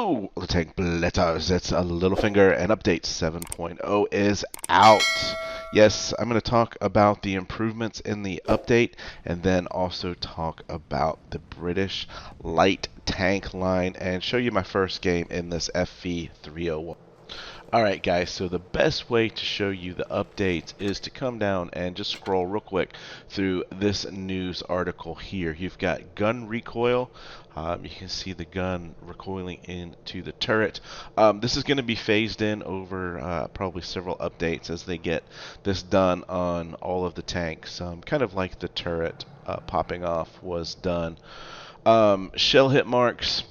Hello, Littlefinger Blitzers. It's a Littlefinger, and update 7.0 is out. Yes, I'm going to talk about the improvements in the update, and then also talk about the British light tank line, and show you my first game in this FV301. Alright guys, so the best way to show you the updates is to come down and just scroll real quick through this news article here. You've got gun recoil. You can see the gun recoiling into the turret. This is going to be phased in over probably several updates as they get this done on all of the tanks, kind of like the turret popping off was done. Shell hit marks.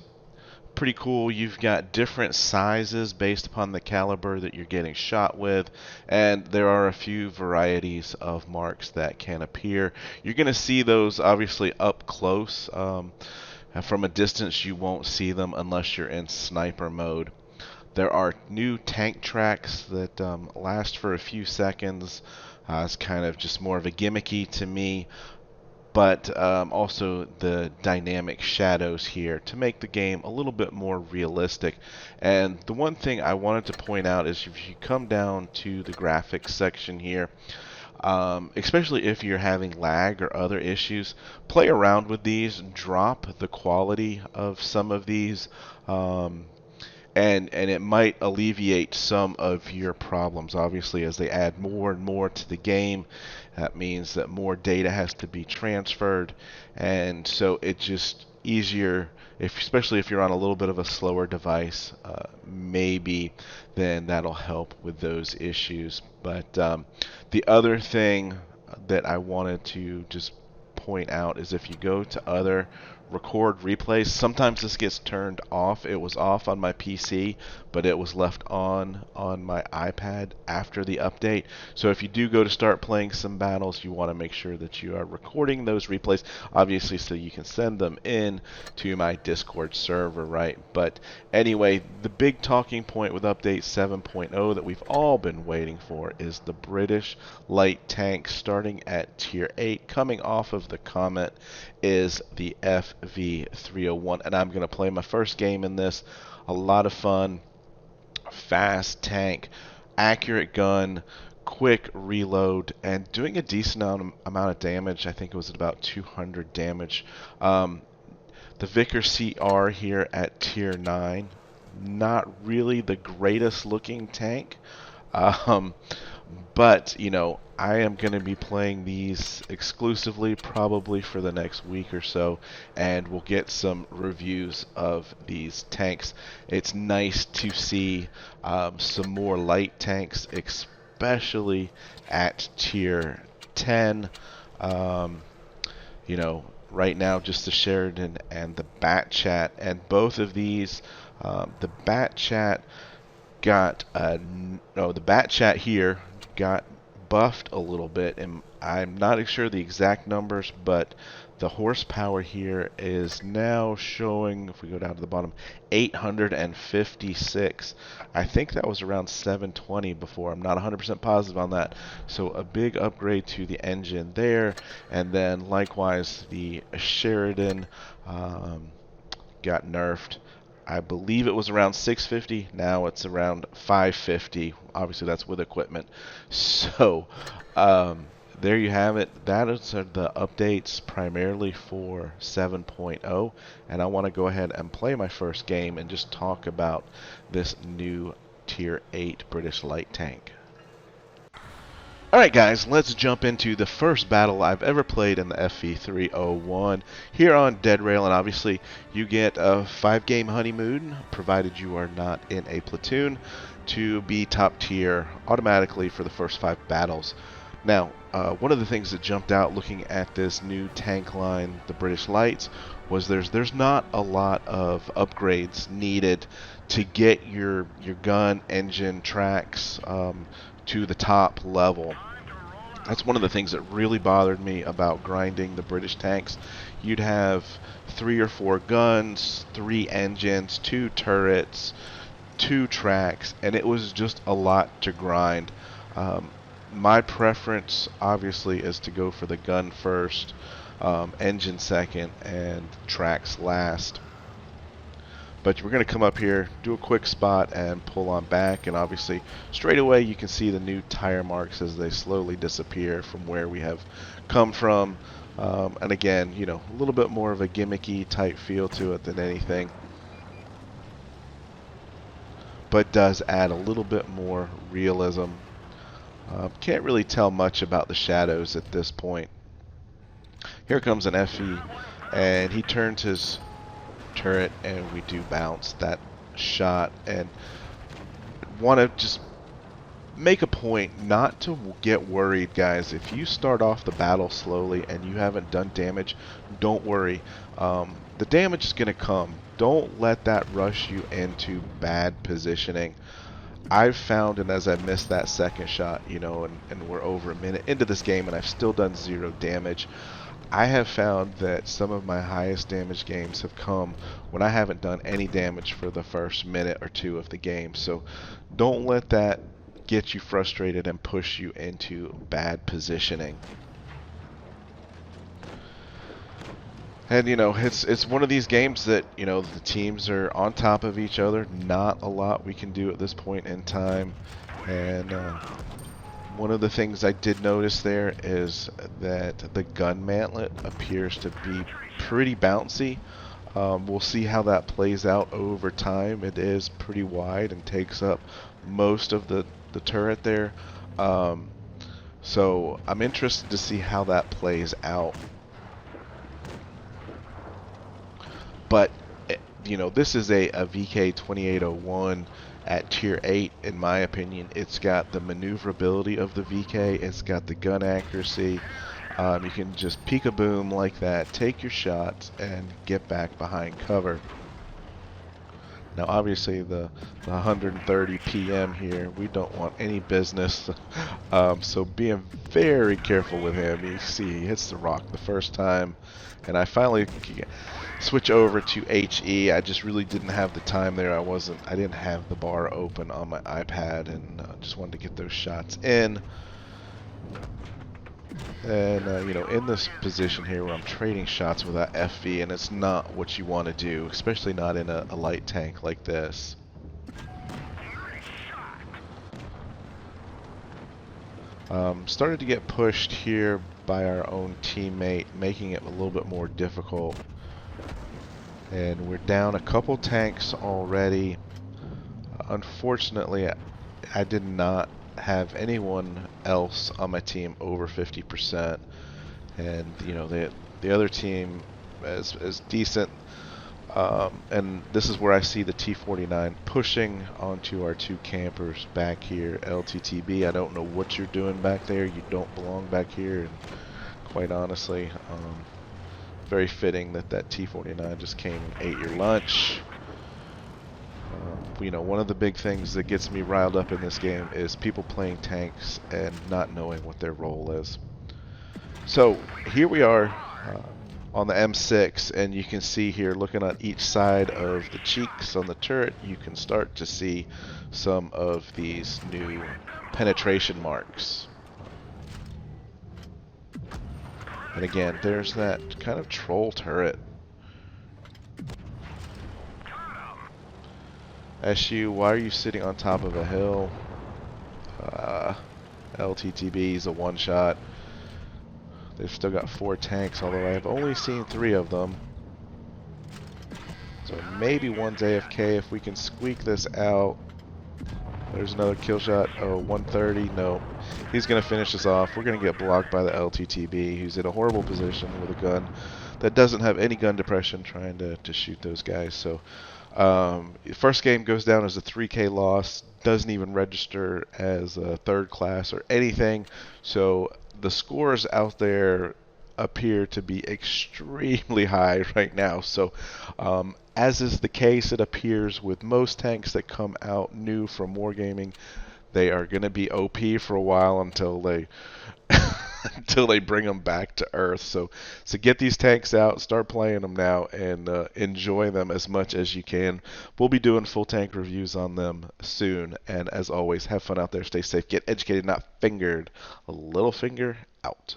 Pretty cool. You've got different sizes based upon the caliber that you're getting shot with, and there are a few varieties of marks that can appear. You're going to see those obviously up close. From a distance you won't see them unless you're in sniper mode. There are new tank tracks that last for a few seconds. It's kind of just more of a gimmicky to me, but also the dynamic shadows here to make the game a little bit more realistic. And the one thing I wanted to point out is if you come down to the graphics section here, especially if you're having lag or other issues, play around with these, drop the quality of some of these, and it might alleviate some of your problems. Obviously, as they add more and more to the game, that means that more data has to be transferred, and so it's just easier, especially if you're on a little bit of a slower device, maybe then that'll help with those issues. But the other thing that I wanted to just point out is if you go to other record replays, sometimes this gets turned off. It was off on my PC, but it was left on my iPad after the update. So if you do go to start playing some battles, you want to make sure that you are recording those replays, obviously, so you can send them in to my Discord server, right? But anyway, the big talking point with update 7.0 that we've all been waiting for is the British light tank starting at tier 8, coming off of the Comet, is the FV301, and I'm going to play my first game in this. A lot of fun, fast tank, accurate gun, quick reload, and doing a decent amount of damage. I think it was at about 200 damage. The Vickers CR here at tier 9, not really the greatest looking tank. But, you know, I am going to be playing these exclusively probably for the next week or so, and we'll get some reviews of these tanks. It's nice to see some more light tanks, especially at tier 10. You know, right now just the Sheridan and the Bat Chat, and both of these, the Bat Chat got, no, the Bat Chat here got buffed a little bit, and I'm not sure the exact numbers, but the horsepower here is now showing, if we go down to the bottom, 856. I think that was around 720 before. I'm not 100% positive on that. So a big upgrade to the engine there, and then likewise the Sheridan got nerfed. I believe it was around 650. Now it's around 550. Obviously, that's with equipment. So, there you have it. That is the updates primarily for 7.0. And I want to go ahead and play my first game and just talk about this new Tier 8 British light tank. Alright guys, let's jump into the first battle I've ever played in the FV301 here on Dead Rail, and obviously you get a 5-game honeymoon, provided you are not in a platoon, to be top tier automatically for the first 5 battles. Now, one of the things that jumped out looking at this new tank line, the British Lights, was there's not a lot of upgrades needed to get your gun, engine, tracks, to the top level. That's one of the things that really bothered me about grinding the British tanks. You'd have 3 or 4 guns, 3 engines, 2 turrets, 2 tracks, and it was just a lot to grind. My preference obviously is to go for the gun first, engine second, and tracks last. But we're going to come up here, do a quick spot, and pull on back. And obviously, straight away, you can see the new tire marks as they slowly disappear from where we have come from. And again, you know, a little bit more of a gimmicky type feel to it than anything. But does add a little bit more realism. Can't really tell much about the shadows at this point. Here comes an FE, and he turns his turret, and we do bounce that shot. And want to just make a point not to get worried, guys. If you start off the battle slowly and you haven't done damage, don't worry. The damage is going to come. Don't let that rush you into bad positioning. I've found, and as I missed that second shot, you know, and we're over a minute into this game and I've still done 0 damage, I have found that some of my highest damage games have come when I haven't done any damage for the first minute or 2 of the game. So don't let that get you frustrated and push you into bad positioning. And you know, it's one of these games that, you know, the teams are on top of each other. Not a lot we can do at this point in time. And one of the things I did notice there is that the gun mantlet appears to be pretty bouncy. We'll see how that plays out over time. It is pretty wide and takes up most of the turret there. So I'm interested to see how that plays out. But, you know, this is a VK 2801 at tier 8, in my opinion. It's got the maneuverability of the VK. It's got the gun accuracy. You can just peek-a-boom like that, take your shots, and get back behind cover. Now, obviously, the 130 PM here, we don't want any business. So being very careful with him. You see, he hits the rock the first time, and I finally switch over to HE. I just really didn't have the time there. I didn't have the bar open on my iPad, and just wanted to get those shots in. And you know, in this position here where I'm trading shots with that FV, and it's not what you want to do, especially not in a light tank like this. Started to get pushed here by our own teammate, making it a little bit more difficult. And we're down a couple tanks already. Unfortunately, I did not have anyone else on my team over 50%, and you know, the other team is decent. And this is where I see the T-49 pushing onto our 2 campers back here. LTTB, I don't know what you're doing back there. You don't belong back here, and quite honestly, very fitting that that T-49 just came and ate your lunch. You know, one of the big things that gets me riled up in this game is people playing tanks and not knowing what their role is. So here we are on the M6, and you can see here, looking on each side of the cheeks on the turret, you can start to see some of these new penetration marks. And again, there's that kind of troll turret. SU, why are you sitting on top of a hill? LTTB is a one-shot. They've still got 4 tanks, although I've only seen 3 of them. So maybe one's AFK if we can squeak this out. There's another kill shot. Oh, 130. No. He's going to finish this off. We're going to get blocked by the LTTB, who's in a horrible position with a gun that doesn't have any gun depression, trying to shoot those guys. So first game goes down as a 3K loss. Doesn't even register as a 3rd class or anything. So the scores out there appear to be extremely high right now. So as is the case, it appears with most tanks that come out new from Wargaming, they are going to be OP for a while until they until they bring them back to Earth. So get these tanks out, start playing them now, and enjoy them as much as you can. We'll be doing full tank reviews on them soon. And as always, have fun out there, stay safe, get educated, not fingered. Littlefinger out.